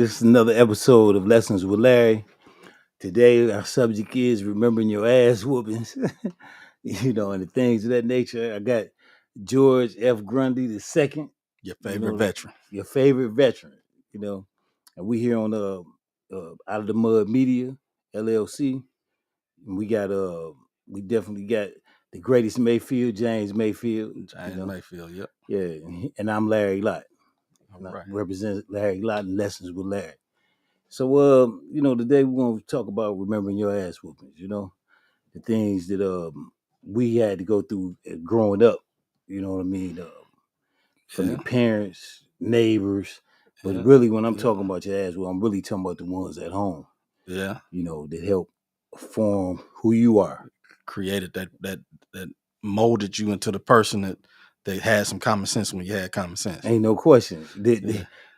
This is another episode of Lessons with Larry. Today, our subject is remembering your ass whoopings, and the things of that nature. I got George F. Grundy the second, your favorite veteran, your favorite veteran, and we here on Out of the Mud Media LLC. And we definitely got the greatest Mayfield, James Mayfield. Mayfield, yep. Yeah, and I'm Larry Lott. All right. Represent Larry Lott and Lessons with Larry. So, today we're going to talk about remembering your ass whoopings, the things that we had to go through growing up, you know what I mean, from your parents, neighbors. But really, when I'm talking about your ass, I'm really talking about the ones at home. Yeah. That help form who you are. Created that molded you into the person that had some common sense when you had common sense. Ain't no question.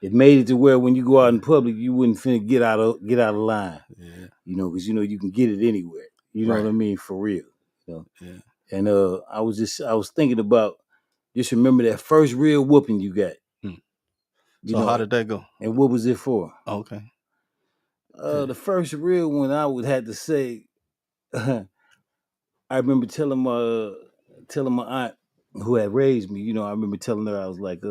It made it to where when you go out in public, you wouldn't finna get out of line. Yeah. Because you can get it anywhere. You know what I mean? For real. Yeah. And I was thinking about just remember that first real whooping you got. So how did that go? And what was it for? Okay. The first real one I would have to say, I remember telling my aunt who had raised me, I remember telling her, I was like,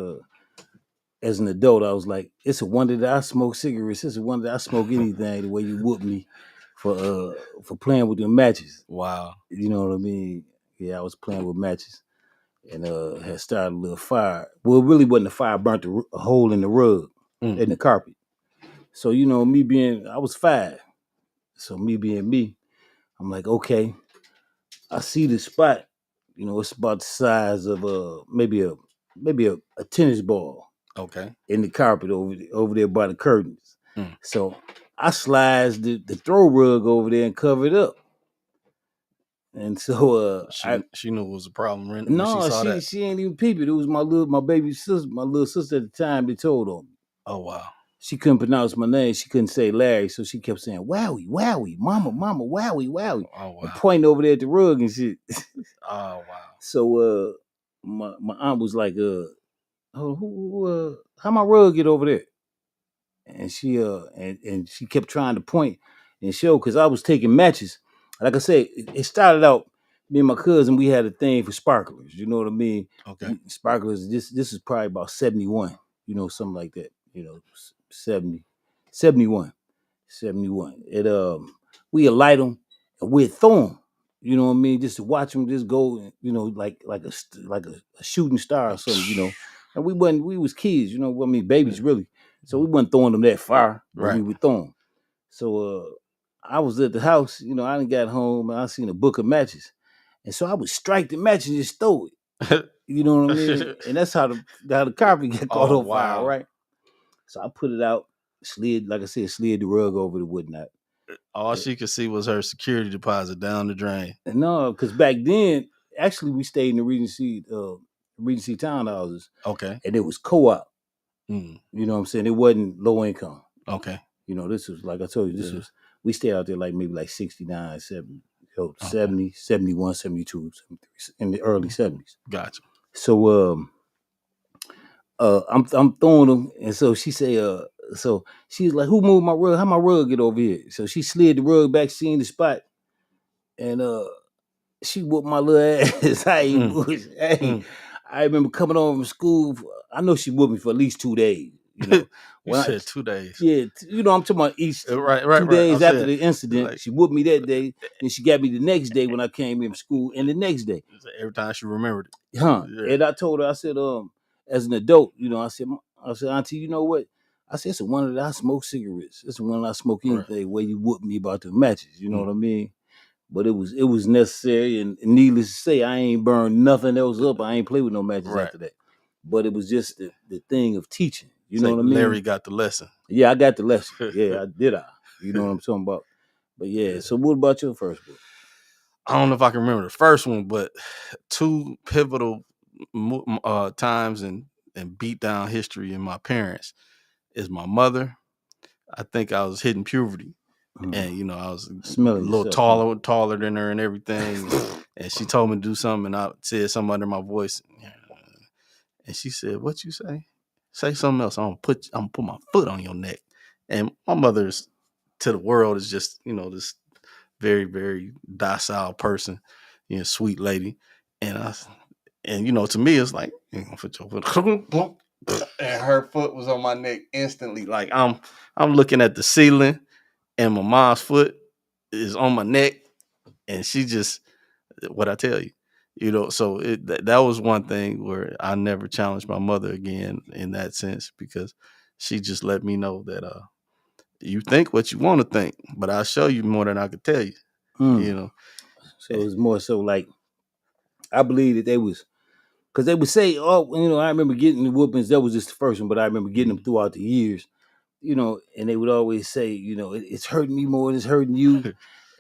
as an adult, I was like, it's a wonder that I smoke cigarettes. It's a wonder that I smoke anything the way you whoop me for playing with the matches. Wow. You know what I mean? Yeah, I was playing with matches and had started a little fire. Well, it really wasn't a fire, burnt a hole in the rug, in the carpet. So, I was 5. So me being me, I'm like, okay, I see the spot. It's about the size of maybe a tennis ball. Okay. In the carpet over there by the curtains. So I sliced the throw rug over there and covered it up. And so she knew it was a problem when no, she saw that. She ain't even peep it. It was my baby sister, my little sister at the time that told on me. Oh wow. She couldn't pronounce my name. She couldn't say Larry, so she kept saying Wowie, Wowie, Mama, Wowie, Wowie. Oh wow. And pointing over there at the rug and shit. Oh wow. So my aunt was like, how my rug get over there? And she and she kept trying to point and show because I was taking matches. Like I said, it started out, me and my cousin, we had a thing for sparklers. You know what I mean? Okay. Sparklers, this is probably about 71, something like that. 70, 71. It we light them and we'd throw them. You know what I mean? Just to watch them just go, like a shooting star or something, And we was kids, babies really. So we wasn't throwing them that far, but we would throw them. So I was at the house, I done got home and I seen a book of matches. And so I would strike the match and just throw it. You know what I mean? And that's how the carpet got caught on fire, right? So I put it out, slid the rug over the whatnot. All she could see was her security deposit down the drain. No, because back then, actually, we stayed in the Regency townhouses. Okay. And it was co-op. You know what I'm saying? It wasn't low income. Okay. This was, like I told you, we stayed out there maybe 69, 70, 70, 71, 72, 73, in the early 70s. Gotcha. So I'm throwing them, and so she say, so she's like, who moved my rug? How my rug get over here? So she slid the rug back, seeing the spot, and she whooped my little ass. I remember coming home from school. I know she whooped me for at least 2 days. You said 2 days. Yeah, I'm talking about each 2 days after the incident. She whooped me that day, and she got me the next day when I came in from school, and the next day. Every time she remembered it. Yeah. And I told her, I said, as an adult, I said, Auntie, you know what? I said, it's a wonder that I smoke cigarettes. It's a wonder I smoke anything where you whooped me about the matches. You know what I mean? But it was necessary, and needless to say, I ain't burned nothing else up. I ain't played with no matches after that. But it was just the thing of teaching. You know what I mean? Larry got the lesson. Yeah, I got the lesson. Yeah, I did. You know what I'm talking about? But yeah, so what about your first book? I don't know if I can remember the first one, but 2 pivotal times in beat down history in my parents is my mother. I think I was hitting puberty. And I was smelling a little taller than her and everything. And she told me to do something, and I said something under my voice. And she said, "What you say? Say something else. I'm gonna put my foot on your neck." And my mother's to the world is just, this very, very docile person, sweet lady. And to me, it's like, put your foot, and her foot was on my neck instantly. Like I'm looking at the ceiling, and my mom's foot is on my neck, and she just, what I tell you, So that was one thing where I never challenged my mother again in that sense, because she just let me know that you think what you want to think, but I'll show you more than I could tell you. You know, So it's more so like, I believe that they was, because they would say, oh, I remember getting the whoopings. That was just the first one, but I remember getting them throughout the years. And they would always say, it's hurting me more than it's hurting you.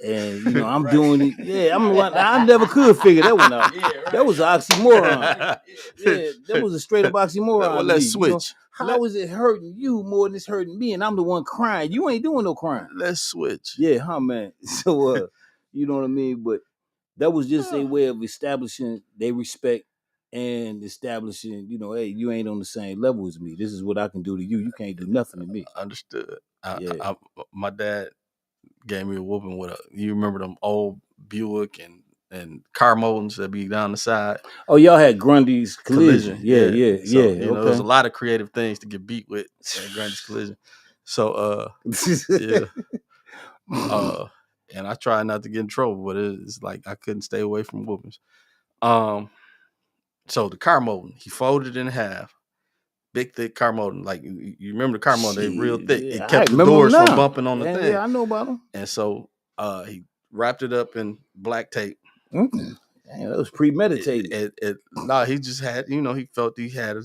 And I'm Right. doing it. Yeah, I'm the one. I never could figure that one out. Yeah, right. That was an oxymoron. Yeah, that was a straight up oxymoron Well, to me. let's switch. How is it hurting you more than it's hurting me? And I'm the one crying. You ain't doing no crying. Let's switch. Yeah, man. So, you know what I mean? But that was just a way of establishing their respect and establishing, hey, you ain't on the same level as me. This is what I can do to you. You can't do nothing to me. Understood. Yeah. My dad gave me a whooping with you remember them old Buick and car moldings that be down the side? Oh, y'all had Grundy's Collision. Yeah. So, Okay. there's a lot of creative things to get beat with at Grundy's Collision. So, yeah. And I try not to get in trouble, but it's like I couldn't stay away from whoopings. So the car molding, he folded it in half. Big thick car molding, like you remember the car molding? They real thick. Yeah, It kept the doors from bumping on the thing. Yeah, I know about them. And so he wrapped it up in black tape. Mm-hmm. Damn, that was premeditated. No, he just had, he felt he had,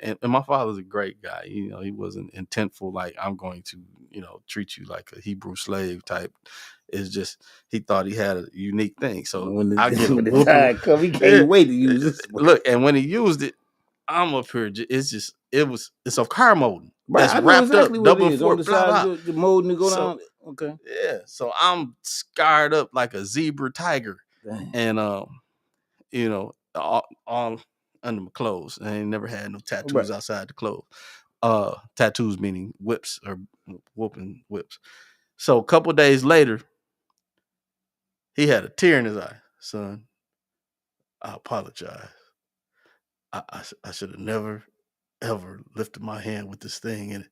and my father's a great guy. He wasn't intentful, like I'm going to, treat you like a Hebrew slave type. It's just he thought he had a unique thing. So I get a whooping. He can't wait to use this. Look, and when he used it, I'm up here. It's a car molding. Right, that's wrapped exactly up double on the side of the molding to go down. Okay. Yeah. So I'm scarred up like a zebra tiger. Dang. And all under my clothes. I ain't never had no tattoos outside the clothes. Tattoos meaning whips or whooping whips. So a couple days later, he had a tear in his eye. Son, I apologize. I should have never ever lifted my hand with this thing, and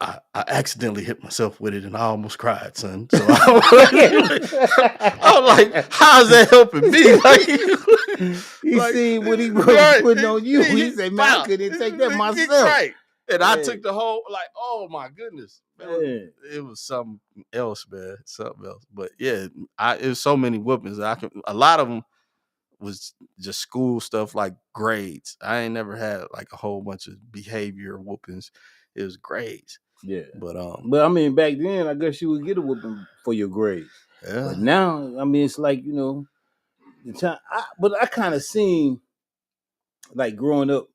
I accidentally hit myself with it, and I almost cried, son. So I was like, how's that helping me? He seen what he was putting on you. He said, man, I couldn't take that myself. Right. And I took the whole, oh my goodness. It was something else, man. Something else. But yeah, it was so many whoopings. A lot of them was just school stuff like grades. I ain't never had like a whole bunch of behavior whoopings. It was grades. Yeah. But I mean, back then I guess you would get a whooping for your grades. Yeah. But now, I mean, it's like, the time but I kind of seen, like, growing up,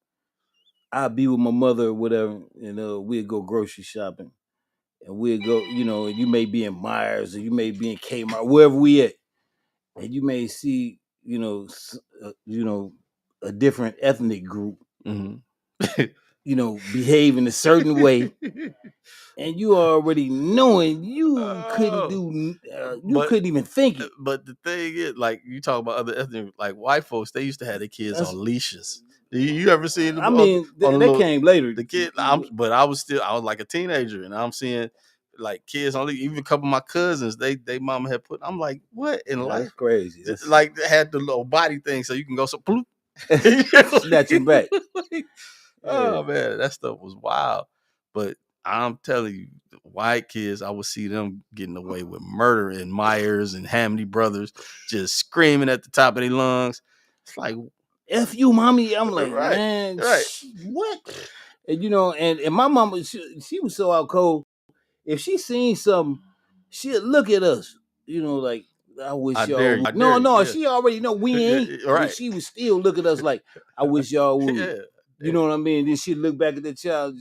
I'd be with my mother or whatever, and we'd go grocery shopping. And we'd go, and you may be in Myers or you may be in Kmart, wherever we at. And you may see, a different ethnic group, behave in a certain way. And you already knowing you couldn't do, couldn't even think it. But the thing is, like, you talk about other ethnic, like white folks, they used to have their kids on leases. You ever seen them? I mean, that came later. The kid, I was like a teenager, and I'm seeing like kids only. Even a couple of my cousins, they mama had put. I'm like, what in life? That's crazy. That's... Like they had the little body thing, so you can go so bloop. Snatch your back. Oh man, that stuff was wild. But I'm telling you, white kids, I would see them getting away with murder in Myers and Hamdy Brothers, just screaming at the top of their lungs. It's like, F you, mommy. I'm like, man, what? And and my mama, she was so out cold. If she seen something, she'd look at us, like, I wish y'all would. No, she already know we ain't. Right. She would still look at us like, I wish y'all would. You know what I mean? Then she'd look back at the child.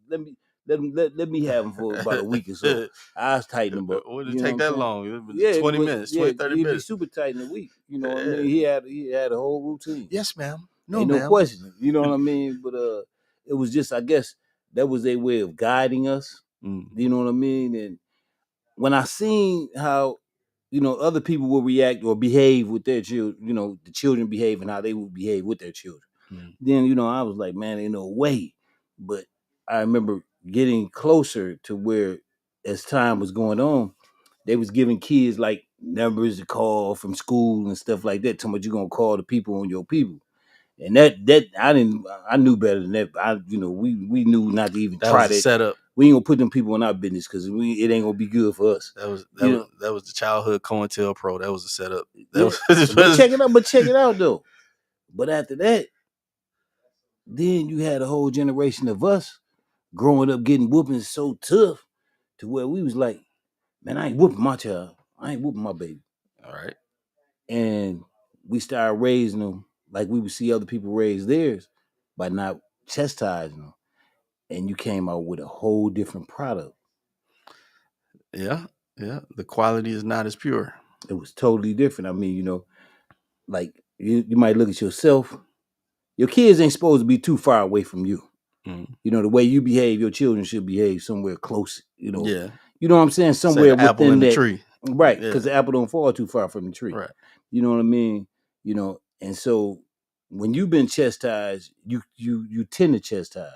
Let me have him for about a week or so. I was tighten him up. Would it take that long? 20 minutes, 20, 30 minutes. He'd be super tight in a week. You know what I mean? He had a whole routine. Yes, ma'am. No question. You know what I mean? But it was just, I guess, that was their way of guiding us. You know what I mean? And when I seen how, other people will react or behave with their children, the children behave and how they would behave with their children, then, I was like, man, ain't no way. But I remember getting closer to where, as time was going on, they was giving kids like numbers to call from school and stuff like that. Tell me you're gonna call the people on your people. And that I knew better than that. We knew not to even That try was a that. setup. We ain't gonna put them people in our business because it ain't gonna be good for us. That was You know, that was the childhood COINTELPRO. That was a setup. yeah. But check it out though. But after that, then you had a whole generation of us growing up getting whoopings so tough to where we was like, man, I ain't whooping my child. I ain't whooping my baby. All right. And we started raising them like we would see other people raise theirs by not chastising them. And you came out with a whole different product. Yeah. Yeah. The quality is not as pure. It was totally different. I mean, like you might look at yourself. Your kids ain't supposed to be too far away from you. The way you behave, your children should behave somewhere close. Yeah. You know what I'm saying? Say Somewhere the apple within in the that, tree. right? Yeah. Because the apple don't fall too far from the tree. Right. You know what I mean? And so when you've been chastised, you tend to chastise.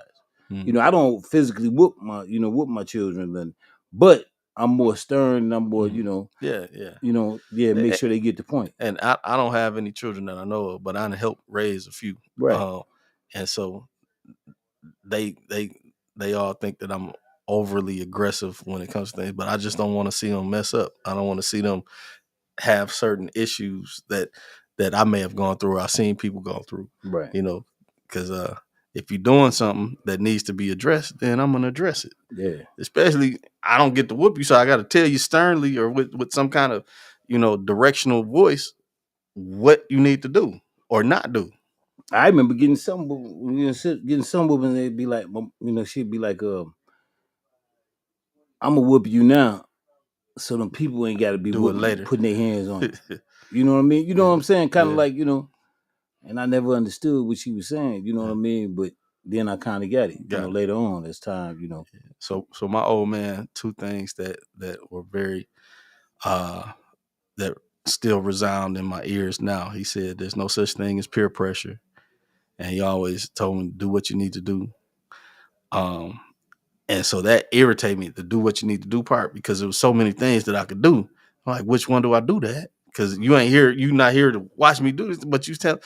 I don't physically whoop my children, but I'm more stern. And I'm more, Yeah. Yeah. make sure they get the point. And I don't have any children that I know of, but I helped raise a few. Right. And so they all think that I'm overly aggressive when it comes to things, but I just don't want to see them mess up. I don't want to see them have certain issues that I may have gone through or I've seen people go through. Right. Because if you're doing something that needs to be addressed, then I'm gonna address it. Yeah. Especially I don't get to whoop you, so I got to tell you sternly or with some kind of directional voice what you need to do or not do. I remember getting some women. They'd be like, she'd be like, I'm gonna whoop you now, so them people ain't got to be Do it later. putting their hands on you. You know what I mean? You know what I'm saying? Kind of like, and I never understood what she was saying. You know what I mean? But then I kind of got it. Later on as time. So my old man, two things that were very that still resound in my ears now. He said, "There's no such thing as peer pressure," and he always told me, "Do what you need to do." And so that irritated me, to do what you need to do part, because there was so many things that I could do. I'm like, which one do I do that? Because you ain't here, you not here to watch me do this, but you tell,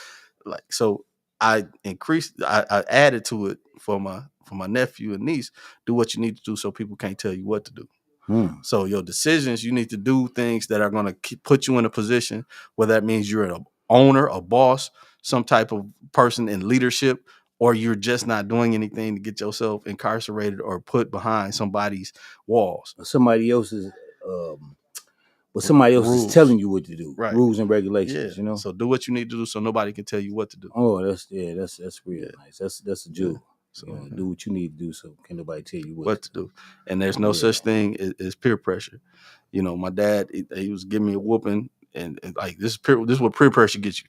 like, so I added to it for my nephew and niece. Do what you need to do so people can't tell you what to do. So your decisions, you need to do things that are going to put you in a position, whether that means you're an owner, a boss, some type of person in leadership, or you're just not doing anything to get yourself incarcerated or put behind somebody's walls. Somebody else's, somebody else Rules. is telling you what to do. Right. Rules and regulations. Yeah. So do what you need to do so nobody can tell you what to do. Oh, that's real nice. That's a jewel. Yeah. So do what you need to do so can nobody tell you what to do. And there's no such thing as peer pressure. My dad, he was giving me a whooping, and like this is what peer pressure gets you.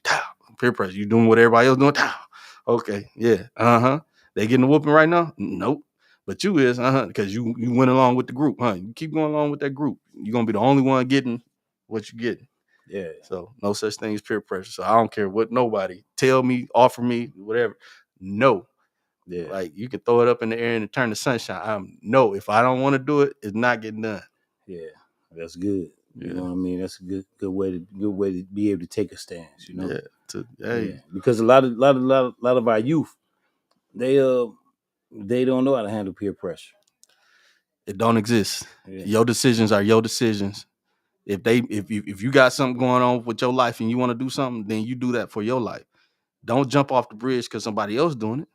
Peer pressure, you doing what everybody else doing. Okay, yeah, they getting a whooping right now. Nope, but you is because you went along with the group, You keep going along with that group, you're gonna be the only one getting what you're getting. Yeah. So no such thing as peer pressure. So I don't care what nobody tell me, offer me, whatever. No. Yeah. Like you can throw it up in the air and it turn to sunshine. No, if I don't want to do it, it's not getting done. Yeah, that's good. You know what I mean? That's a good way to be able to take a stance. Yeah. Because a lot of our youth, they don't know how to handle peer pressure. It don't exist. Yeah. Your decisions are your decisions. If you got something going on with your life and you want to do something, then you do that for your life. Don't jump off the bridge because somebody else doing it.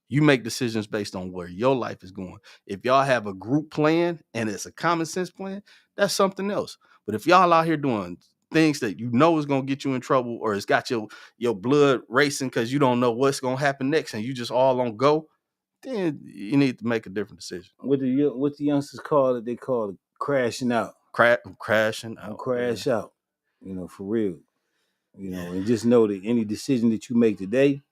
You make decisions based on where your life is going. If y'all have a group plan and it's a common sense plan, that's something else. But if y'all out here doing things that you know is going to get you in trouble, or it's got your blood racing because you don't know what's going to happen next and you just all on go, then you need to make a different decision. What the youngsters call it, they call it crashing out. Crashing out. Crash out. For real. And just know that any decision that you make today,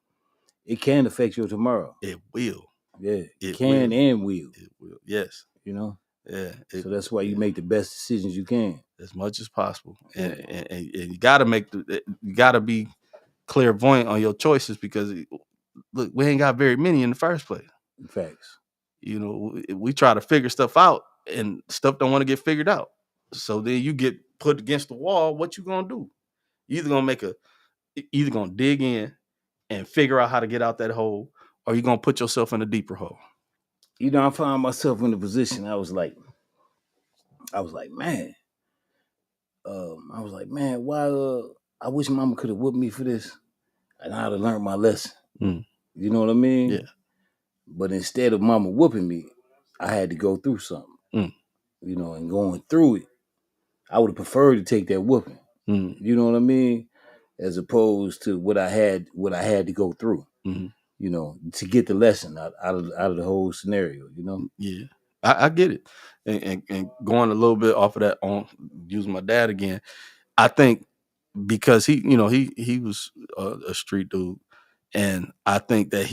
it can affect your tomorrow. It will. Yeah, It can will. and will. It will. Yes. You know, Yeah. so that's why you make the best decisions you can. As much as possible, Yeah, and you got to you got to be clairvoyant on your choices because look, we ain't got very many in the first place. facts. You know, we try to figure stuff out, and stuff don't want to get figured out. So then you get put against the wall. What you gonna do? You either gonna dig in and figure out how to get out that hole, or you gonna put yourself in a deeper hole. You know, I found myself in a position. I was like, man, why? I wish Mama could have whooped me for this, and I'd have learned my lesson. Mm, You know what I mean? yeah. But instead of Mama whooping me, I had to go through something. Mm, You know, and going through it, I would have preferred to take that whooping. mm, You know what I mean? As opposed to what I had to go through. mm, You know, to get the lesson out of the whole scenario. You know? yeah. I get it. And going a little bit off of that on using my dad again, I think because he was a street dude, and I think that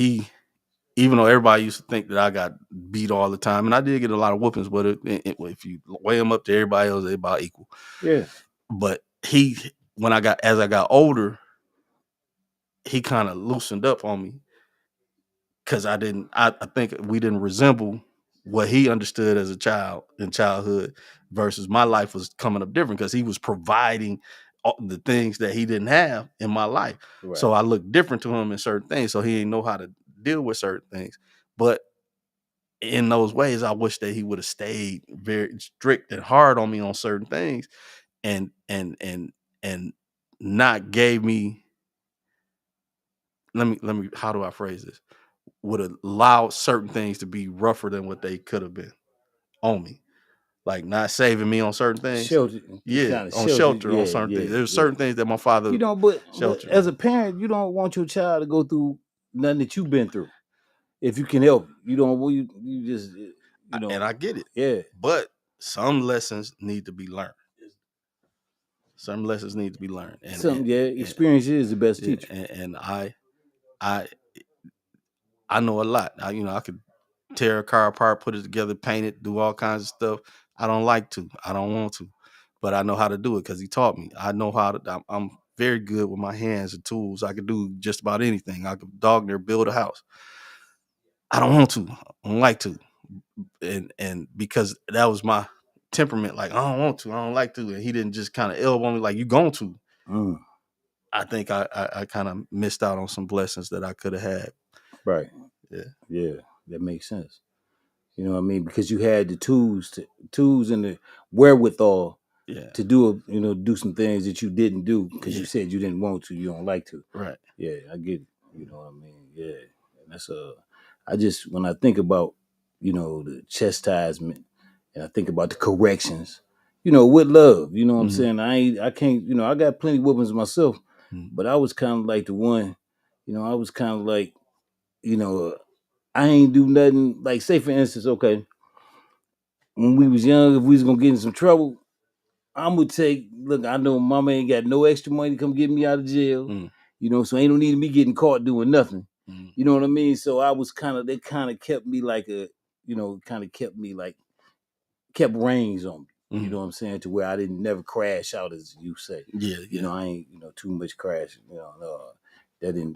even though everybody used to think that I got beat all the time, and I did get a lot of whoopings, but if you weigh them up to everybody else, they're about equal. Yeah. But as I got older, he kind of loosened up on me because I think we didn't resemble what he understood as a child in childhood versus my life was coming up different because he was providing all the things that he didn't have in my life. Right. So I looked different to him in certain things. So he didn't know how to deal with certain things. But in those ways, I wish that he would have stayed very strict and hard on me on certain things and not gave me let me how do I phrase this? Would have allowed certain things to be rougher than what they could have been on me. Like not saving me on certain things. Shelter, Yeah, kind of on shelter. shelter on Yeah, certain things. yeah, There's yeah. certain things that my father You know, but sheltered as on a me. parent, you don't want your child to go through nothing that you've been through. If you can help, you don't. You just And I get it. yeah. But some lessons need to be learned. Some lessons need to be learned. Something, yeah. Experience is the best Yeah, teacher. and I I know a lot. I could tear a car apart, put it together, paint it, do all kinds of stuff. I don't like to. I don't want to, but I know how to do it because he taught me. I know how to. I'm very good with my hands and tools. I could do just about anything. I could dog near build a house. I don't want to. I don't like to, and because that was my temperament. Like I don't want to. I don't like to. And he didn't just kind of elbow me like you going to. Mm, I think I kind of missed out on some blessings that I could have had. right. Yeah. Yeah, that makes sense. You know what I mean? Because you had the tools and the wherewithal Yeah. to do some things that you didn't do because you Yeah. said you didn't want to, you don't like to. Right. Yeah, I get it. You know what I mean? Yeah, and that's I just when I think about the chastisement and I think about the corrections, with love. You know what I'm Mm-hmm. saying? I can't. I got plenty of whoopings myself, Mm-hmm. but I was kind of like the one. I was kind of like you know I ain't do nothing. Like say for instance, okay, when we was young, if we was gonna get in some trouble, I'm gonna take. Look, I know Mama ain't got no extra money to come get me out of jail. Mm-hmm. So ain't no need of me getting caught doing nothing. Mm-hmm. You know what I mean? So I was they kind of kept me like kind of kept me like kept reins on me. You Mm-hmm. know what I'm saying? To where I didn't never crash out, as you say. Yeah. Yeah. I ain't too much crash. That didn't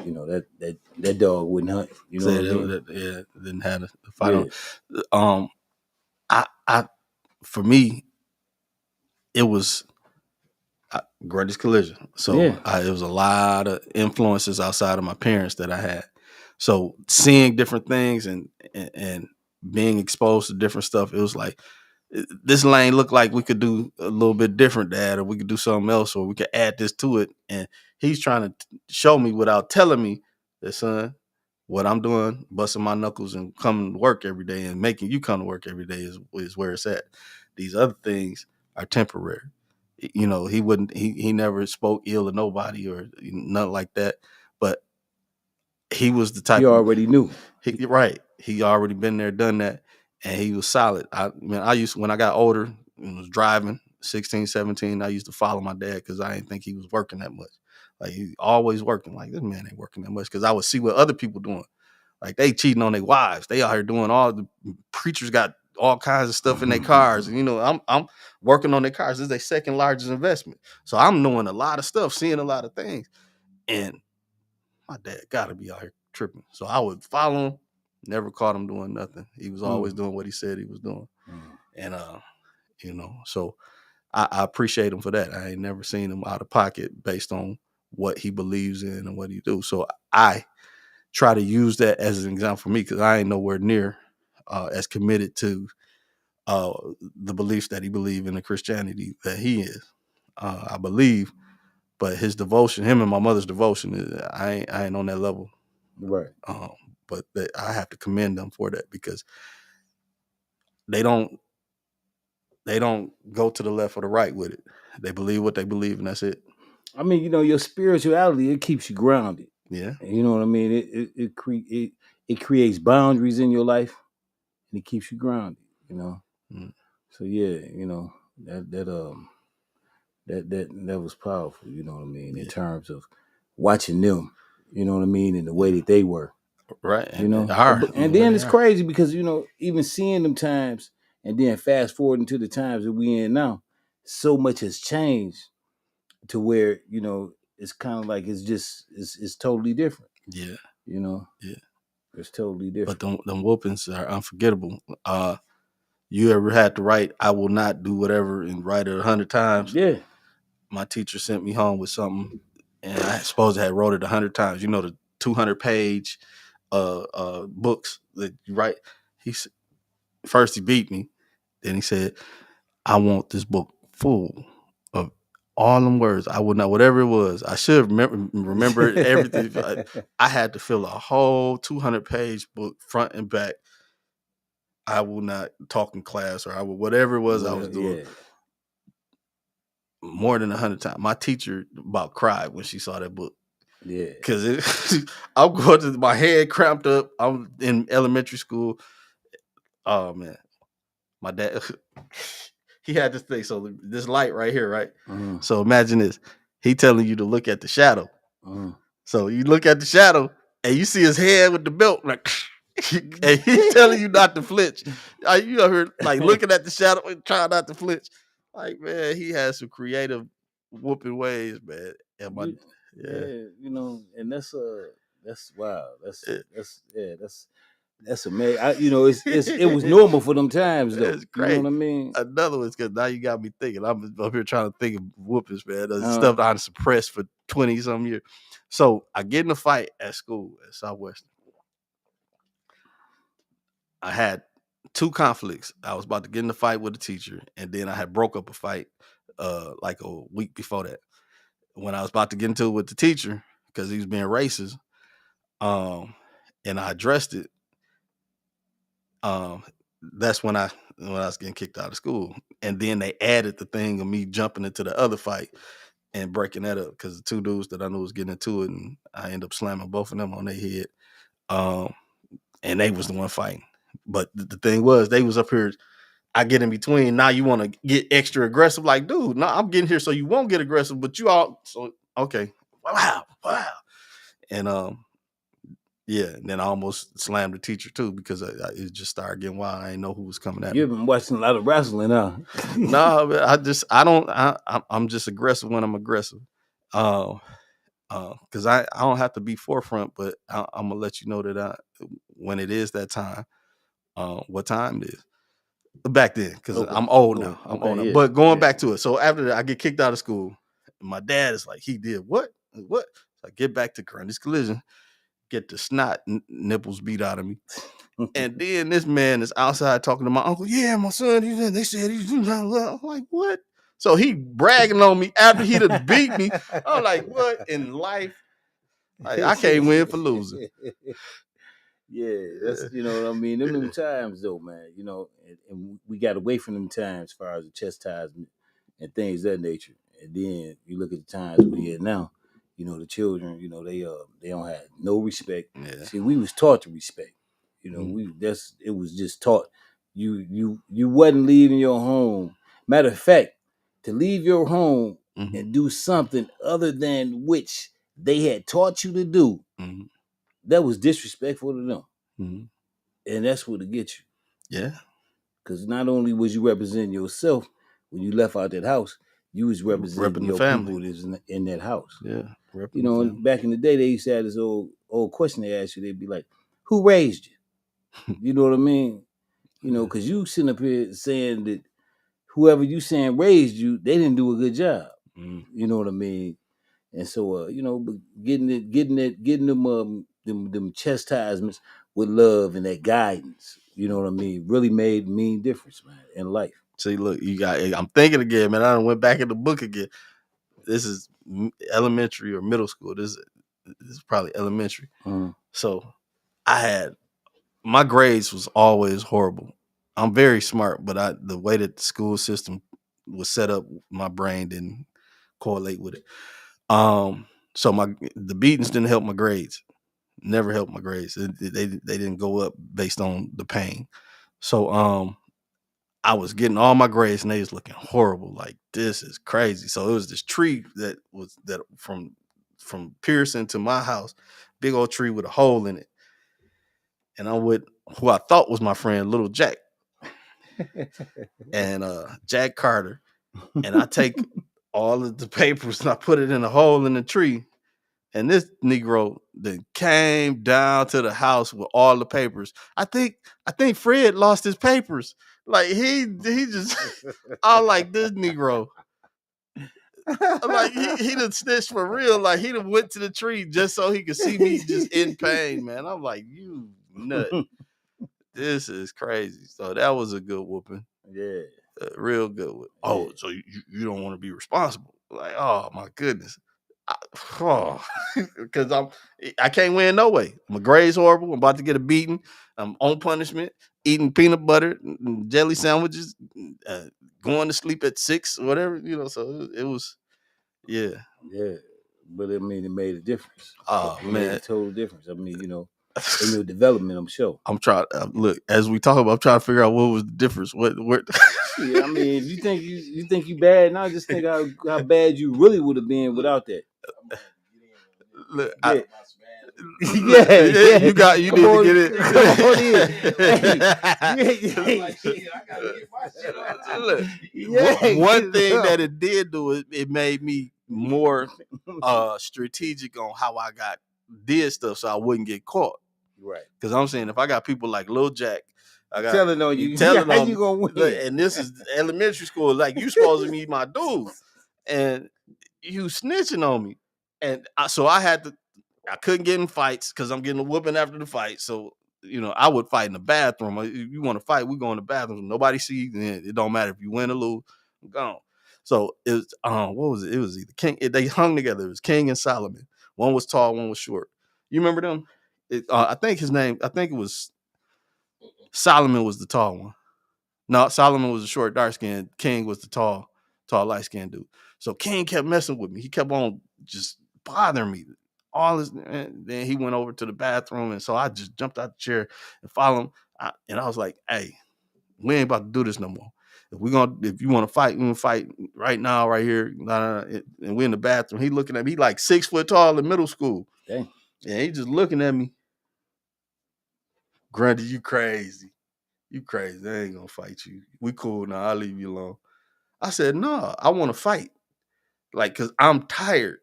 that dog wouldn't hunt. You know what Say I mean? yeah, didn't have a fight on. Yeah, I for me, it was greatest collision. So yeah, it was a lot of influences outside of my parents that I had. So seeing different things and being exposed to different stuff, it was like this lane looked like we could do a little bit different, Dad, or we could do something else, or we could add this to it. And he's trying to show me without telling me that, son, what I'm doing, busting my knuckles and coming to work every day and making you come to work every day is where it's at. These other things are temporary. He never spoke ill of nobody or nothing like that. But he was the he type of already knew. right. He already been there, done that, and he was solid. I used when I got older and was driving 16, 17, I used to follow my dad because I didn't think he was working that much. Like he always working. Like this man ain't working that much because I would see what other people doing. Like they cheating on their wives. They out here doing all the preachers got all kinds of stuff in their cars. And I'm working on their cars. This is their second largest investment. So I'm knowing a lot of stuff, seeing a lot of things. And my dad gotta be out here tripping. So I would follow him, never caught him doing nothing. He was always doing what he said he was doing. And so I appreciate him for that. I ain't never seen him out of pocket based on what he believes in and what he do. So I try to use that as an example for me, because I ain't nowhere near as committed to the beliefs that he believe in, the Christianity that he is. I believe, but his devotion, him and my mother's devotion, I ain't on that level. Right. But I have to commend them for that, because they don't go to the left or the right with it. They believe what they believe, and that's it. I mean, your spirituality, it keeps you grounded. Yeah. You know what I mean? It creates boundaries in your life, and it keeps you grounded. So yeah, that was powerful. You know what I mean? In terms of watching them, you know what I mean, and the way that they were. Right. And then it's crazy because even seeing them times, and then fast forwarding to the times that we in now, so much has changed to where it's kind of like it's totally different. Yeah. Yeah, it's totally different. But them whoopings are unforgettable. You ever had to write "I will not do whatever" and write it 100 times? Yeah. My teacher sent me home with something, and I suppose I had wrote it 100 times. The 200-page books that you write. First he beat me, then he said, "I want this book full of all them words. I would not, whatever it was. I should remember everything." I had to fill a whole 200-page book front and back. I will not talk in class, or I will, whatever it was I was doing. Yeah. More than 100 times. My teacher about cried when she saw that book. Yeah. Because I'm going to my head cramped up. I'm in elementary school. Oh man. My dad, he had this thing. So this light right here, right? Mm-hmm. So imagine this. He telling you to look at the shadow. Mm-hmm. So you look at the shadow and you see his head with the belt, like, and he's telling you not to flinch. You out here like looking at the shadow and trying not to flinch. Like, man, he has some creative whooping ways, man. And and that's wow. That's amazing. It was normal for them times though. It's great. You know what I mean? Another one's because now you got me thinking. I'm up here trying to think of whoopings, man. Stuff that I suppressed for 20-some years. So I get in a fight at school at Southwestern. I had 2 conflicts. I was about to get in a fight with a teacher, and then I had broke up a fight like a week before that. When I was about to get into it with the teacher because he was being racist, and I addressed it. That's when I was getting kicked out of school, and then they added the thing of me jumping into the other fight and breaking that up because the 2 dudes that I knew was getting into it, and I ended up slamming both of them on their head. And they was the one fighting. But the thing was, they was up here. I get in between. Now you want to get extra aggressive, like, dude, no, I'm getting here so you won't get aggressive, but you all so okay. Wow. And yeah, and then I almost slammed the teacher too because it just started getting wild. I didn't know who was coming at me. You've been watching a lot of wrestling, huh? No, I'm just aggressive when I'm aggressive. Because I don't have to be forefront, but I'm gonna let you know that when it is that time, what time it is. Back then, because I'm old now. I'm old now. But going back to it, so after that, I get kicked out of school. My dad is like, he did what? So I get back to Grundy's Collision, get the snot nipples beat out of me. And then this man is outside talking to my uncle. Yeah, my son, they said he's I'm like, what? So he bragging on me after he done beat me. I'm like, what in life? I can't win for losing. Yeah, that's what I mean. Them times though, man. And we got away from them times as far as the chastisement and things of that nature. And then you look at the times we in now. The children. They don't have no respect. Yeah. See, we was taught to respect. It was just taught. You wasn't leaving your home. Matter of fact, to leave your home and do something other than which they had taught you to do, that was disrespectful to them. Mm-hmm. And that's what it gets you. Yeah. Because not only was you representing yourself when you left out that house, you was representing Repping the your family. people that's in that house. Yeah. Repping You the know, family. and back in the day, they used to have this old question they asked you. They'd be like, "Who raised you?" You know what I mean? You know, because you sitting up here saying that whoever you saying raised you, they didn't do a good job. Mm. You know what I mean? And so, you know, but getting them chastisements with love and that guidance, you know what I mean, really made mean difference, man, in life. See, look, I'm thinking again, man. I went back in the book again. This is elementary or middle school. This is probably elementary. Mm. So I had my grades was always horrible. I'm very smart, but the way that the school system was set up, my brain didn't correlate with it. So the beatings didn't help my grades. Never helped my grades. They didn't go up based on the pain. So I was getting all my grades and they was looking horrible. Like, this is crazy. So it was this tree that from Pearson to my house, big old tree with a hole in it. And I'm with who I thought was my friend, Little Jack. And Jack Carter. And I take all of the papers and I put it in a hole in the tree. And this Negro then came down to the house with all the papers. I think Fred lost his papers. Like he just I like this Negro. Like he done snitched for real. Like he done went to the tree just so he could see me just in pain, man. I'm like, you nut. This is crazy. So that was a good whooping. Yeah. Real good whooping. Oh, so you don't want to be responsible. Like, oh my goodness. Because I can't win no way. My grade's horrible. I'm about to get a beating. I'm on punishment, eating peanut butter and jelly sandwiches, going to sleep at 6, whatever, so it was, yeah. Yeah. But I mean, it made a difference. Oh, It made man. a total difference. I mean, in your development, I'm sure. I'm trying, look, as we talk about, I'm trying to figure out what was the difference. What? Yeah, I mean, if you think you bad now, just think how bad you really would have been without that. Look, Yeah. yeah, you need to get it. Come on in. One thing that it did do is it made me more strategic on how I did stuff so I wouldn't get caught. Right. Because I'm saying if I got people like Lil Jack, I got telling on you, how you gonna win? Look, and this is elementary school. Like, you supposed to be my dude, and you snitching on me, and so I couldn't get in fights because I'm getting a whooping after the fight. So I would fight in the bathroom. If you want to fight, we go in the bathroom. Nobody sees, and it don't matter if you win or lose. I'm gone. So it was what was it? It was either King. They hung together. It was King and Solomon. One was tall, one was short. You remember them? I think his name. I think it was Solomon was the tall one. No, Solomon was the short, dark skinned. King was the tall, light skinned dude. So King kept messing with me. He kept on just bothering me. And then he went over to the bathroom, and so I just jumped out the chair and followed him. And I was like, "Hey, we ain't about to do this no more. If you want to fight, we can fight right now, right here." And we're in the bathroom. He looking at me. He like 6 foot tall in middle school. Dang. And he just looking at me. Grundy, you crazy. You crazy. They ain't gonna fight you. We cool now. I'll leave you alone. I said, no, I want to fight. Like, cause I'm tired.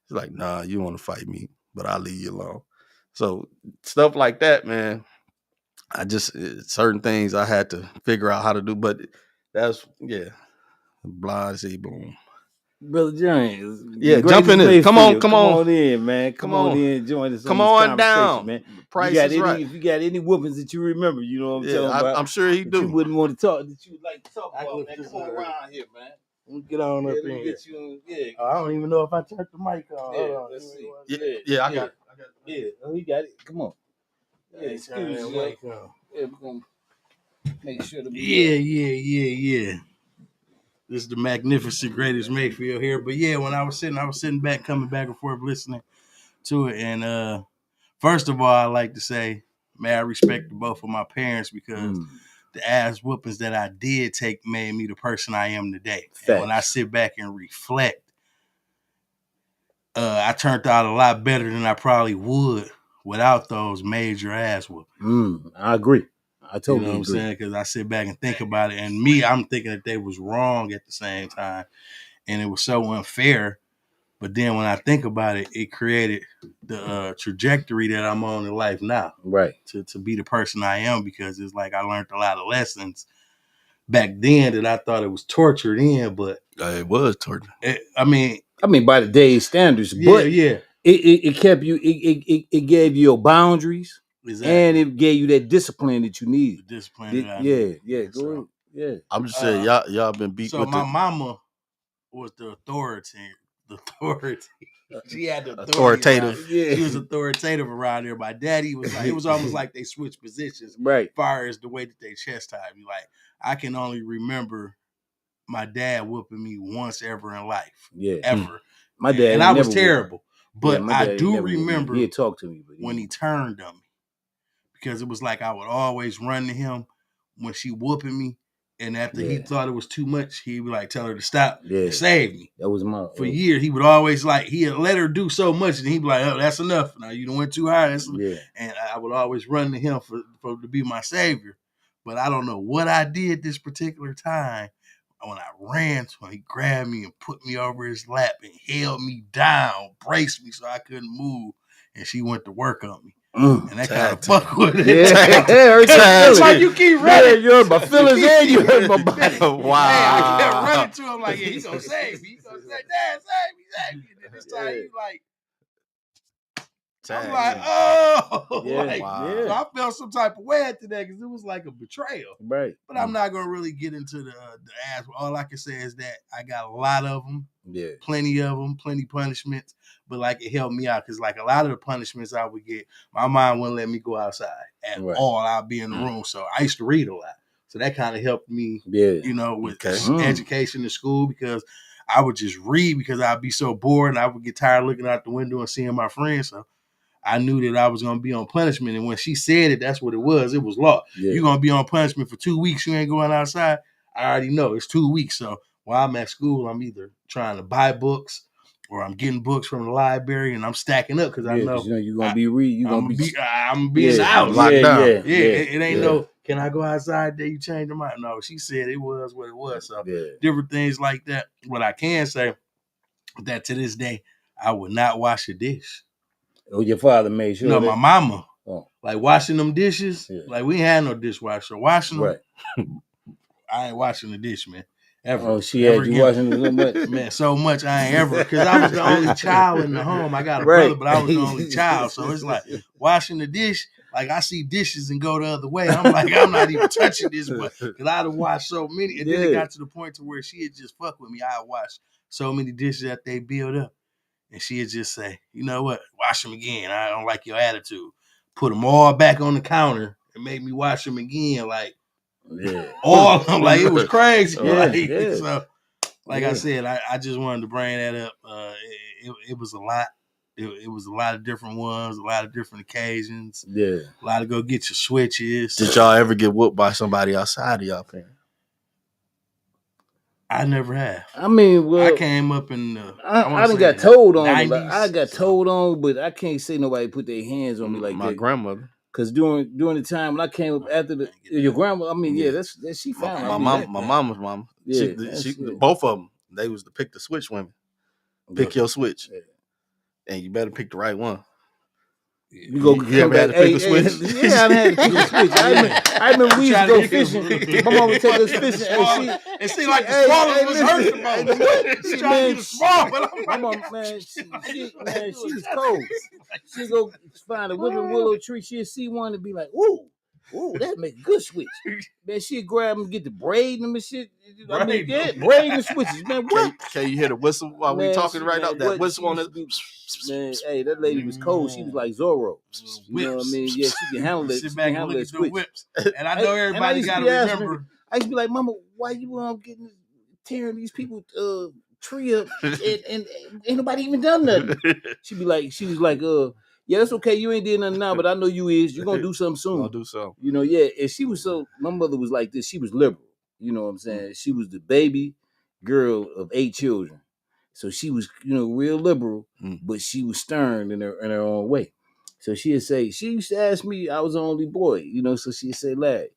He's like, nah, you want to fight me, but I'll leave you alone. So stuff like that, man. I just certain things I had to figure out how to do, but that's blase boom. Brother James, Yeah, jump in this. Come on in, man. Come on in, join us. Come on on this down, man. The price is right. If you got any whoopings that you remember, you know what I'm talking about. I'm sure he do. You wouldn't want to talk. That you would like to talk about, man. Come on around here, man. Get on up in here. I don't even know if I turned the mic on. Let's see. I got it. Yeah, he got it. Come on. Yeah, excuse me. Yeah, we're gonna make sure to Yeah. This is the magnificent greatest Mayfield here. But yeah, when I was sitting back, coming back and forth, listening to it. And first of all, I like to say, may I respect both of my parents, because the ass whoopings that I did take made me the person I am today. And when I sit back and reflect, I turned out a lot better than I probably would without those major ass whoopings. I agree. I totally You know what I'm agree. saying? Because I sit back and think about it, and me, I'm thinking that they was wrong at the same time, and it was so unfair. But then when I think about it, it created the trajectory that I'm on in life now. Right. To be the person I am, because it's like I learned a lot of lessons back then that I thought it was torture then, but it was torture. I mean, by the day's standards, but it kept you. It gave you your boundaries, and it gave you that discipline that you need. The discipline that I need. Go ahead. Yeah. I'm just saying, y'all been beat. So with my mama was the authority. She had the authoritative. Yeah. She was authoritative around there. My daddy was like, it was almost like they switched positions. Right. As far as the way that they chastised me. Like, I can only remember my dad whooping me once ever in life. Yeah. Ever. My dad. And I was terrible. But I do remember he'd talk to me when he turned on me. Because it was like I would always run to him when she whooping me. And after he thought it was too much, he'd be like, tell her to stop and save me. That was my... For years, he would always he'd let her do so much, and he'd be like, oh, that's enough. Now, you done went too high. And I would always run to him for to be my savior. But I don't know what I did this particular time. When I ran to him, he grabbed me and put me over his lap and held me down, braced me so I couldn't move. And she went to work on me. And that kind of fuck with it. It's like you keep running. You hurt my feelings and you hurt my body. Wow. Hey, I kept running to him like, yeah, he's going to save me. He's going to say, Dad, save me. And then this time you like, I'm like, oh. So I felt some type of way after that because it was like a betrayal. Right. But I'm not going to really get into the ass. All I can say is that I got a lot of them. Yeah. Plenty of them, plenty punishments. But it helped me out because a lot of the punishments I would get, my mom wouldn't let me go outside at all. I'd be in the room. So I used to read a lot. So that kind of helped me, with education in school, because I would just read because I'd be so bored and I would get tired looking out the window and seeing my friends. So I knew that I was going to be on punishment. And when she said it, that's what it was. It was law. Yeah. You're going to be on punishment for 2 weeks. You ain't going outside. I already know it's 2 weeks. So while I'm at school, I'm either trying to buy books or I'm getting books from the library and I'm stacking up because I know you're going to be reading. I'm going to be in the house. Locked down. It ain't no, can I go outside there? You change your mind. No, she said it was what it was. So different things like that. What I can say that to this day, I would not wash a dish. Oh, your father made sure. No, my mama. Washing them dishes. Yeah. We ain't had no dishwasher. Washing them. Right. I ain't washing the dish, man. Ever. Oh, she had you washing them so much? Man, so much I ain't ever. Because I was the only child in the home. I got a brother, but I was the only child. So it's like washing the dish. I see dishes and go the other way. I'm like, I'm not even touching this. Because I'd have washed so many. And then it got to the point to where she had just fucked with me. I washed so many dishes that they build up. And she'd just say, you know what? Wash them again. I don't like your attitude. Put them all back on the counter and make me wash them again. All of them. It was crazy. So, I said, I just wanted to bring that up. It was a lot. It was a lot of different ones, a lot of different occasions. Yeah. A lot of go get your switches. Did y'all ever get whooped by somebody outside of y'all parents? I never have. I mean, well, I came up in the. I done got told on. I got told on, but I can't say nobody put their hands on me like my that. grandmother. Because during the time when I came up after your grandma, I mean, that's she found my mama's mama. Yeah, both of them. They was to pick the switch women. Pick your switch, and you better pick the right one. You go come back. Pick the switch? Yeah, I had to pick the switch. I remember we used to go fishing. My mom would take us fishing, and it seemed like the smaller was hurt the most. She trying to get small, but I'm like, man, she was cold. She'd go find a whipping willow tree. She'd see one and be like, ooh, that make a good switch. Man, she'd grab them, get the braid them and shit. Braid and switches, man. What? Can you hear the whistle while we talking right now? That whistle on it. Man, hey, that lady was cold. She was like Zorro. You know what I mean? Yeah, she can handle it. Sit back and look at the whips. And I know everybody got to remember. I used to be like, Mama, why you tearing these people tree up and ain't nobody even done nothing? She was like, yeah, that's okay. You ain't did nothing now, but I know you is. You're gonna do something soon. I'll do something. You know, yeah. And she was my mother was like this. She was liberal. You know what I'm saying? She was the baby girl of 8 children. So she was, real liberal, but she was stern in her own way. So she'd say, she used to ask me, I was the only boy, you know, so she'd say, lad,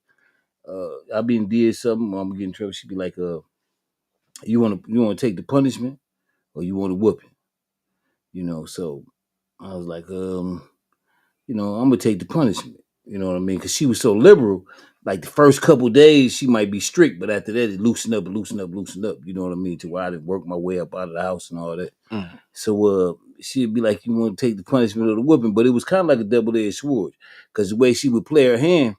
I been did something, I'm getting in trouble. She'd be like, you wanna take the punishment or you want a whooping? You know, so I was like, you know, I'm gonna take the punishment. You know what I mean? Because she was so liberal. Like the first couple days, she might be strict, but after that, it loosened up, loosened up, loosened up. You know what I mean? To where I didn't work my way up out of the house and all that. Mm. So she'd be like, "You want to take the punishment of the whooping?" But it was kind of like a double-edged sword, because the way she would play her hand,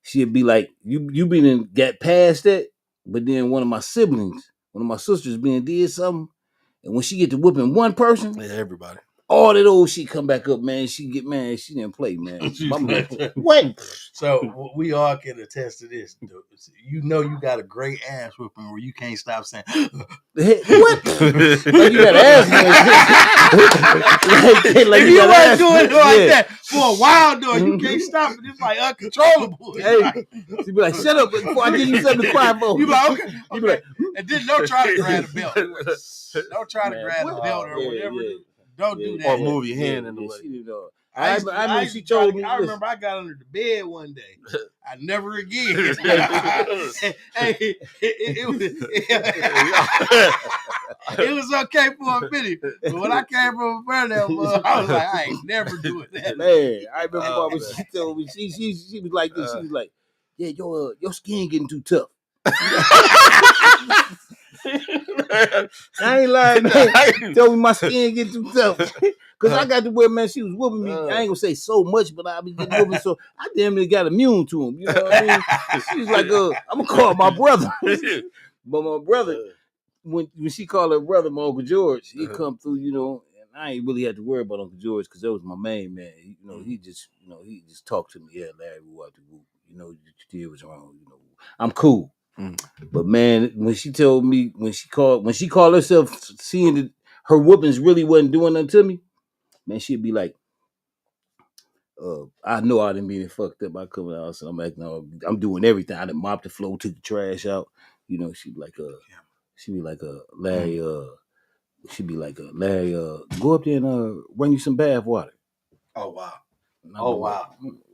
she'd be like, "You been and got past that," but then one of my siblings, one of my sisters, being did something, and when she get to whooping one person, Yeah, everybody. all that old shit come back up, man. She get mad. She didn't play, man. Mama like, what? So we all can attest to this. You know you got a great ass whooping where you can't stop saying, What? Like you got ass like you weren't doing it like that for a while, though. You can't stop it. It's like uncontrollable. Hey, she be like, shut up before I give you something to cry for. You be like, okay. You be like, and then don't try to grab the belt. Don't try to grab the belt or whatever. Don't do that. Or move your hand in the way. I remember she told me. I remember I got under the bed one day. I never again. Hey, it was okay for a minute, but when I came from a burnout, I was like, I ain't never doing that. Man, I remember Mama, she told me she was like this. She was like, yeah, your skin getting too tough. I ain't lying, man. Told me my skin getting too tough. Cause I got to where, man, she was whooping me. I ain't gonna say so much, but I be getting whooping, so I damn near got immune to him. You know what I mean? She was like, I'm gonna call my brother. But my brother, when she called her brother, my Uncle George, he come through, you know, and I ain't really had to worry about Uncle George because that was my main man. He just talked to me. Yeah, Larry, what to do? You know, what you did was wrong. You know, I'm cool. But man, when she told me, when she called herself, seeing that her whoopings really wasn't doing nothing to me, man, she'd be like, I know I didn't mean it fucked up by coming out, so I'm like, no, I'm doing everything. I done mopped the floor, took the trash out. You know, she'd be like, Larry, Larry, go up there and run you some bath water. Oh wow.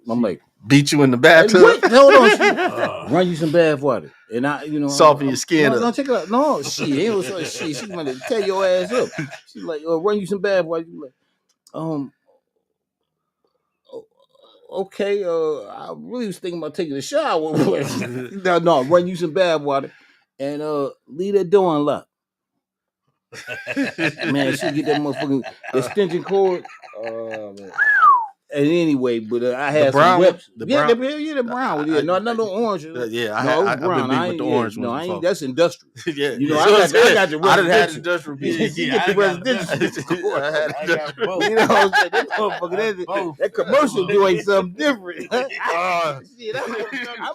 I'm like, beat you in the bathtub. Wait, hold on. Run you some bath water, and soften your skin. No, check it out. No, shit. She's gonna tear your ass up. She's like, run you some bath water. You like, okay. I really was thinking about taking a shower. No, run you some bath water, and leave that door unlocked. Man, she get that motherfucking extension cord. Man. And anyway, but I had some whips. The brown one. Yeah, no, not the orange. It was I've brown. been with the orange one. I ain't. That's industrial. Yeah, you know, I got the residential. I done had industrial. Yeah, I got residential. I got both. You know what I'm saying? That motherfucker, that commercial doing something different. Shit, I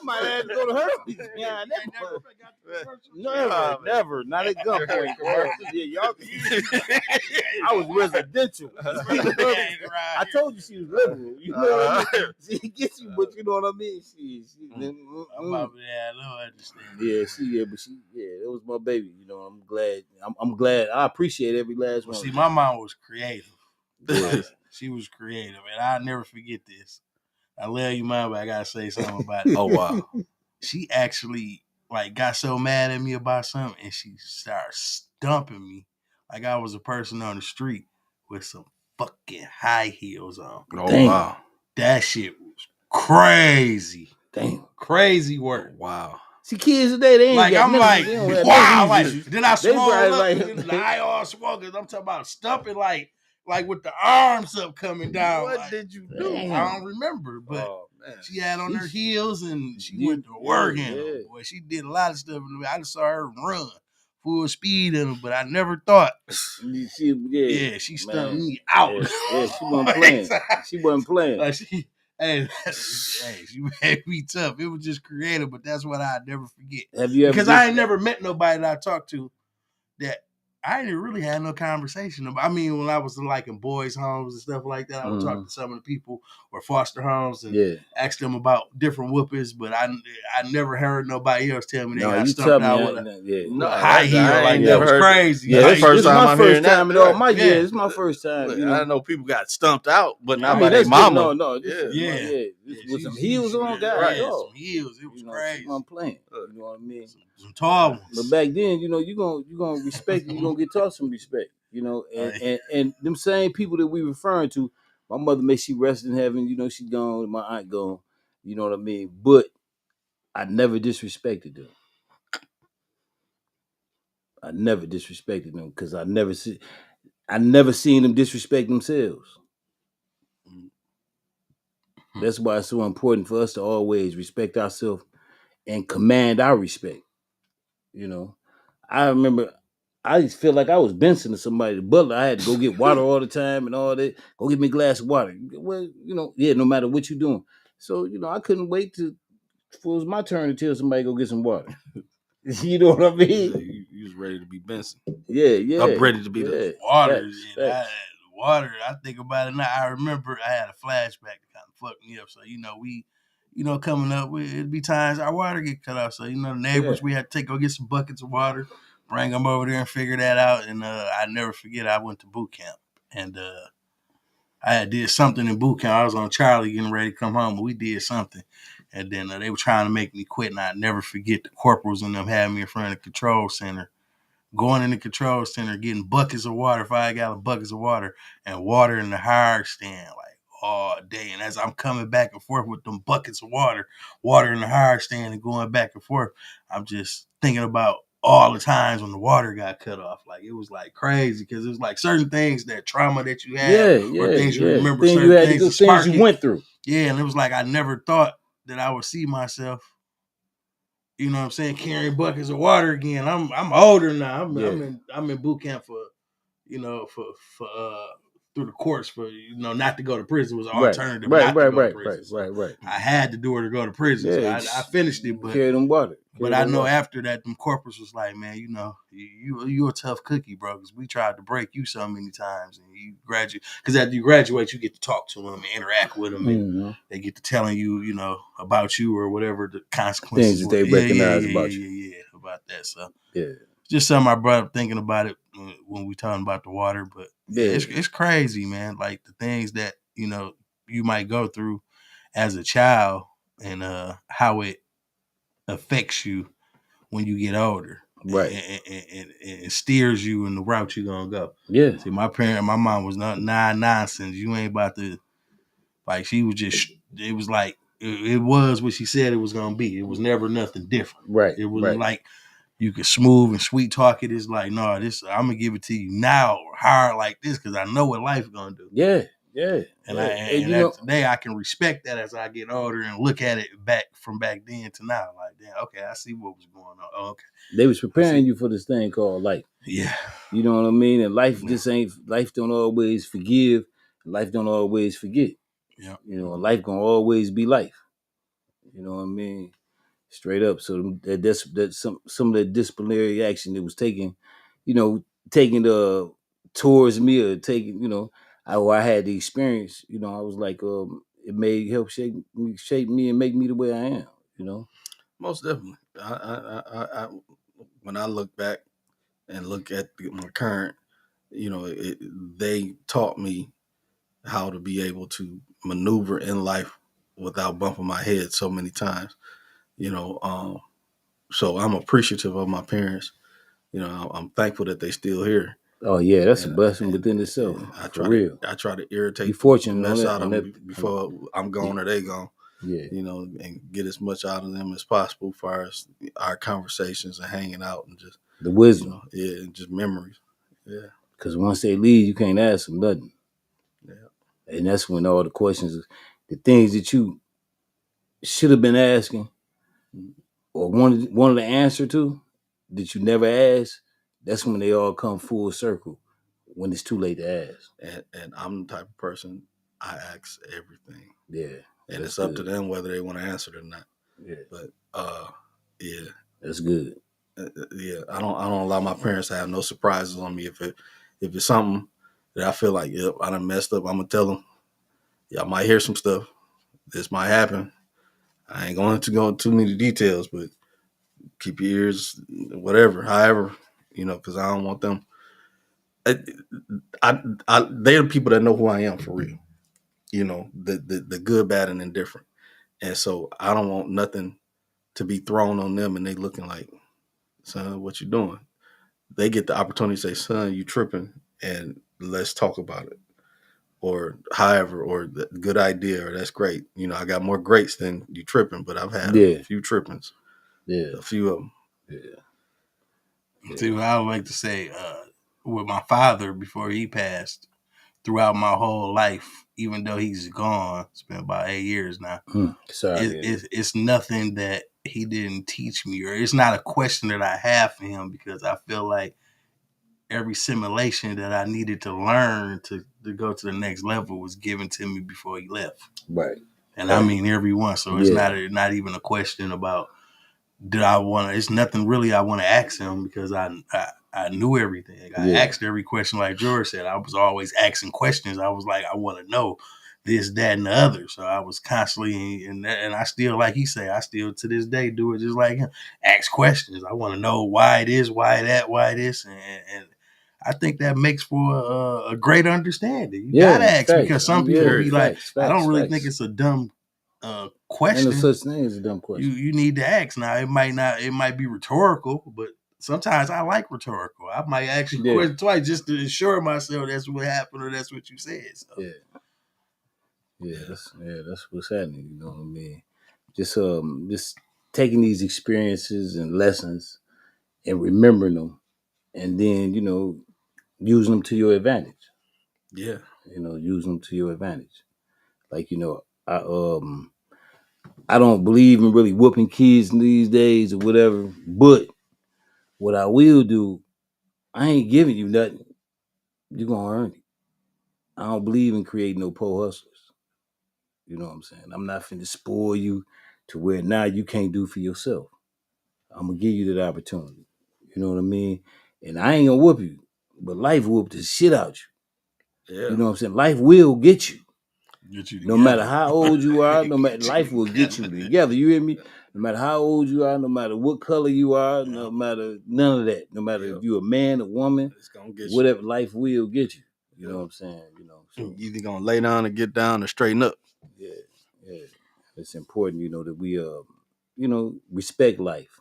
might have to go to her. Yeah, never. Not at gunpoint. Yeah, y'all. I was residential. I told you she was liberal. You know what I mean? She gets you, but you know what I mean? I don't understand. Yeah, but that was my baby. You know, I'm glad. I'm glad. I appreciate every last one. See, my mom was creative. She was creative, and I'll never forget this. I love you, mom, but I gotta say something about it. Oh wow. She actually got so mad at me about something, and she started stumping me like I was a person on the street with some fucking high heels on. Oh damn. Wow. That shit was crazy. Damn. Crazy work. Wow. See, kids today, they ain't got wow. Then I swung up, and the eye all swung, because I'm talking about stumping like with the arms up coming down. What did you do? I don't remember, but she had on her heels and she went to work in them. Boy, she did a lot of stuff. I just saw her run full speed in them, but I never thought. She stumped me out. Yeah, she wasn't playing. She wasn't playing. She made me tough. It was just creative, but that's what I'd never forget. Have you ever? Because I ain't never met nobody that I talked to that I didn't really have no conversation about. I mean, when I was like in boys' homes and stuff like that, I would talk to some of the people or foster homes and ask them about different whoopings. But I never heard nobody else tell me they got stumped out with a high heel. Like that was crazy. Yeah, that's this is my first time time at all. This is my first time. Look, I know people got stumped out, but not I mean, by their mama. No, this with some heels on, guys. Right, some heels. It was crazy. I'm playing. You know what I mean? Some tall ones. But back then, you gonna respect. You gonna get taught some respect. And them same people that we referring to. My mother may she rest in heaven. She gone. My aunt gone. You know what I mean? But I never disrespected them. I never disrespected them because I never seen them disrespect themselves. That's why it's so important for us to always respect ourselves and command our respect. I remember I used to feel like I was Benson to somebody. The butler, I had to go get water all the time and all that. Go get me a glass of water. Well, no matter what you're doing. So, I couldn't wait for it was my turn to tell somebody go get some water. You know what I mean? You was ready to be Benson. Yeah. I'm ready to be the water. Water. I think about it now. I remember I had a flashback that kind of fucked me up. So, we coming up, it'd be times our water get cut off. So, the neighbors, we had to go get some buckets of water, bring them over there and figure that out. And I never forget, I went to boot camp. And I had did something in boot camp. I was on Charlie getting ready to come home. But we did something. And then they were trying to make me quit. And I'd never forget the corporals and them had me in front of the control center. Going in the control center, getting buckets of water, 5-gallon buckets of water, and water in the higher stand like all day. And as I'm coming back and forth with them buckets of water in the higher stand and going back and forth, I'm just thinking about all the times when the water got cut off. Like it was like crazy because it was like certain things, that trauma that you had, or things you remember, things you went through. Yeah, and it was like I never thought that I would see myself. You know what I'm saying? Carrying buckets of water again. I'm older now. I'm in boot camp for through the course for not to go to prison was an alternative. Right. I had to do it to go to prison. Yeah, so I finished it, but carry them water. But I know after that, them corporals was like, man, you a tough cookie, bro, because we tried to break you so many times, and you graduate. Because after you graduate, you get to talk to them and interact with them, and they get to telling you, about you or whatever the consequences. Things that they recognize about you. Yeah, about that. So just something I brought up thinking about it when we talking about the water. But it's crazy, man. Like the things that you might go through as a child, and how it affects you when you get older, right? And steers you in the route you're gonna go. Yeah. See, my mom was not nonsense. You ain't about to, like, she was just. It was like it was what she said it was gonna be. It was never nothing different. Right. It wasn't like you could smooth and sweet talk it. It's like, no, this I'm gonna give it to you now, hard like this, because I know what life's gonna do. Yeah. And today I can respect that as I get older and look at it from back then to now. Like, damn, okay, I see what was going on. Oh, okay. They was preparing you for this thing called life. Yeah. You know what I mean? And life life don't always forgive. Life don't always forget. Yeah. Life gonna always be life. You know what I mean? Straight up. So that's some of the disciplinary action that was taken, towards me, or taking, I had the experience, I was like, it may help shape me and make me the way I am, Most definitely. I when I look back and look at my current, they taught me how to be able to maneuver in life without bumping my head so many times, so I'm appreciative of my parents. I'm thankful that they still here. Oh yeah, that's a blessing within itself. I try to irritate the mess out of them before I'm gone or they gone. Yeah, and get as much out of them as possible, as far as our conversations and hanging out and just the wisdom. And just memories. Yeah, because once they leave, you can't ask them nothing. Yeah, and that's when all the questions, the things that you should have been asking, or wanted the answer to, that you never asked. That's when they all come full circle, when it's too late to ask. And I'm the type of person, I ask everything. Yeah. And it's up to them whether they want to answer it or not. Yeah. But yeah. That's good. Yeah, I don't allow my parents to have no surprises on me. If it's something that I feel like, yep, I done messed up, I'm gonna tell them. Y'all might hear some stuff. This might happen. I ain't going to go into too many details, but keep your ears, whatever, however, because I don't want them. I, they're the people that know who I am for real. The good, bad, and indifferent. And so I don't want nothing to be thrown on them, and they looking like, son, what you doing? They get the opportunity to say, son, you tripping, and let's talk about it. Or however, or the good idea, or that's great. I got more greats than you tripping, but I've had a Yeah, few trippings, yeah, a few of them. yeah, See, yeah. what I would like to say with my father before he passed, throughout my whole life, even though he's gone, it's been about 8 years now. Sorry, yeah. It's nothing that he didn't teach me, or it's not a question that I have for him, because I feel like every simulation that I needed to learn to go to the next level was given to me before he left. Right. And I mean every one. So it's Yeah, not even a question about did I want to. It's nothing really I want to ask him, because I knew everything. I yeah, asked every question, like George said. I was always asking questions. I was like, I want to know this, that, and the other. So I was constantly, and I still, like he said, I still to this day do it just like him. Ask questions. I want to know why it is, why that, why this, and I think that makes for a great understanding. You gotta yeah. ask, Facts. because some people Yeah, be Period. like, facts, I facts, don't really think facts. it's a dumb Ain't no question. such thing as a dumb you question. you need to ask. Now it might be rhetorical, but sometimes I like rhetorical. I might ask you a Yeah, question twice just to assure myself that's what happened or that's what you said. So yeah, Yeah. that's what's happening. You know what I mean? Just taking these experiences and lessons and remembering them, and then using them to your advantage. Yeah. Using them to your advantage. Like I don't believe in really whooping kids these days or whatever. But what I will do, I ain't giving you nothing. You're gonna earn it. I don't believe in creating no poor hustlers. You know what I'm saying? I'm not finna spoil you to where now you can't do for yourself. I'm gonna give you that opportunity. You know what I mean? And I ain't gonna whoop you, but life whoop the shit out you. You Yeah. know what I'm saying? Life will get you. get you No matter together. how old you are, no matter Get you life will get you together. together. You hear me? No matter how old you are, no matter what color you are, Yeah. no matter none of that. No matter if Yep. you're a man, a woman, It's gonna get you. whatever, life will get you. You know Yep. what I'm saying? You So either gonna lay down or get down or straighten up. yeah, yeah. It's important, that we respect life.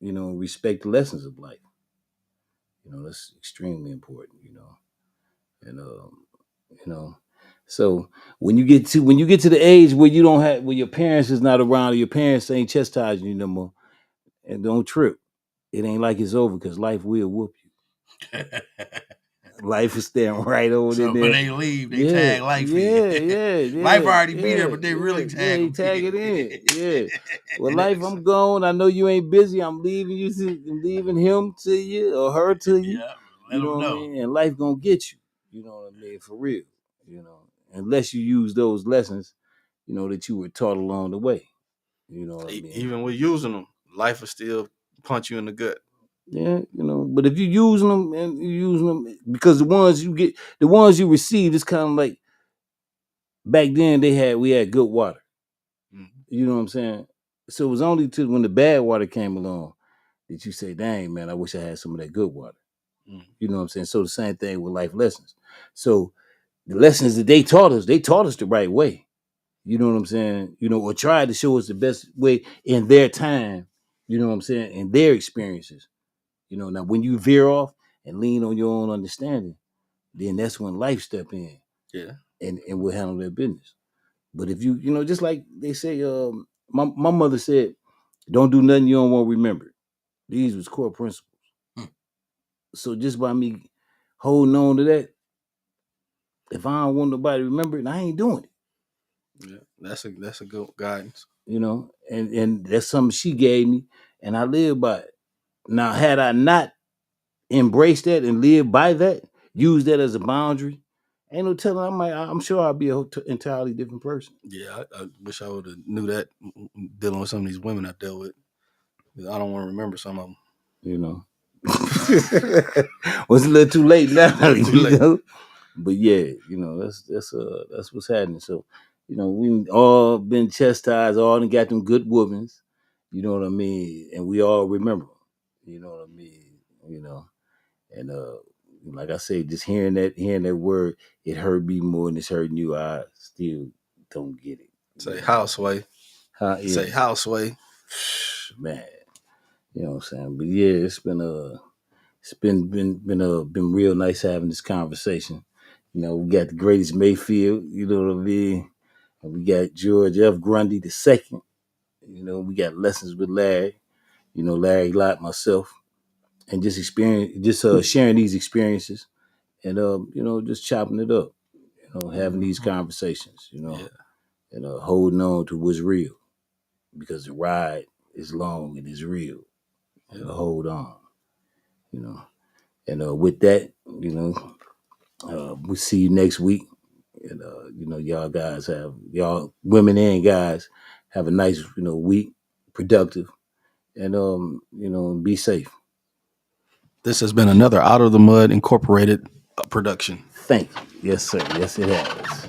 Respect the lessons of life. That's extremely important. And you know. So when you get to the age where you don't have where your parents is not around or your parents ain't chastising you no more, and don't trip. It ain't like it's over because life will whoop you. Life is staying right on in So when there. they leave, they Yeah, tag life in. yeah, yeah, Life yeah, already be there, yeah, but they yeah, really yeah. tag He them tag it in. in. Yeah. Well, life, I'm gone. I know you ain't busy. I'm leaving you. I'm leaving him to you or her to you. Yeah, let You them know what I know. mean? And life gonna get you. You know what I mean? For real. Unless you use those lessons, that you were taught along the way. You know what I mean? Even with using them, life will still punch you in the gut. Yeah, but if you using them and you using them because the ones you receive, it's kind of like back then we had good water. Mm-hmm. You know what I'm saying? So it was only to when the bad water came along that you say, dang man, I wish I had some of that good water. Mm-hmm. You know what I'm saying? So the same thing with life lessons. So the lessons that they taught us the right way. You know what I'm saying? Or tried to show us the best way in their time, you know what I'm saying, in their experiences. Now when you veer off and lean on your own understanding, then that's when life step in Yeah. and will handle their business. But if just like they say, my mother said, don't do nothing you don't want to remember. These was core principles. Hmm. So just by me holding on to that, if I don't want nobody to remember it, I ain't doing it. Yeah. That's a good guidance. And that's something she gave me, and I live by it. Now, had I not embraced that and lived by that, use that as a boundary, ain't no telling. I'm sure I'll be a entirely different person. Yeah. I wish I would have knew that dealing with some of these women I dealt with. I don't want to remember some of them. you know. Was a little too late now, Too late. you know. But yeah, you know, that's what's happening. So, you know, we all been chastised, all and got them good whoopings, you know what I mean, and we all remember, you know what I mean, you know, and like I say, just hearing that word, it hurt me more than it's hurting you. I still don't get it. Say houseway. Huh? Yeah. Say houseway. Man, you know what I'm saying. But yeah, it's been real nice having this conversation. You know, we got the greatest Mayfield, you know what I mean? And we got George F. Grundy the second. You know, we got lessons with Larry, you know, Larry Lott, myself, and sharing these experiences and you know, just chopping it up, you know, having these conversations, you know, Yeah. and holding on to what's real because the ride is long and it's real. And hold on, you know. And with that, you know, we'll see you next week. And you know, y'all women and guys have a nice, you know, week, productive, and you know, be safe. This has been another Out of the Mud Incorporated production. Thank you. Yes, sir. Yes, it has.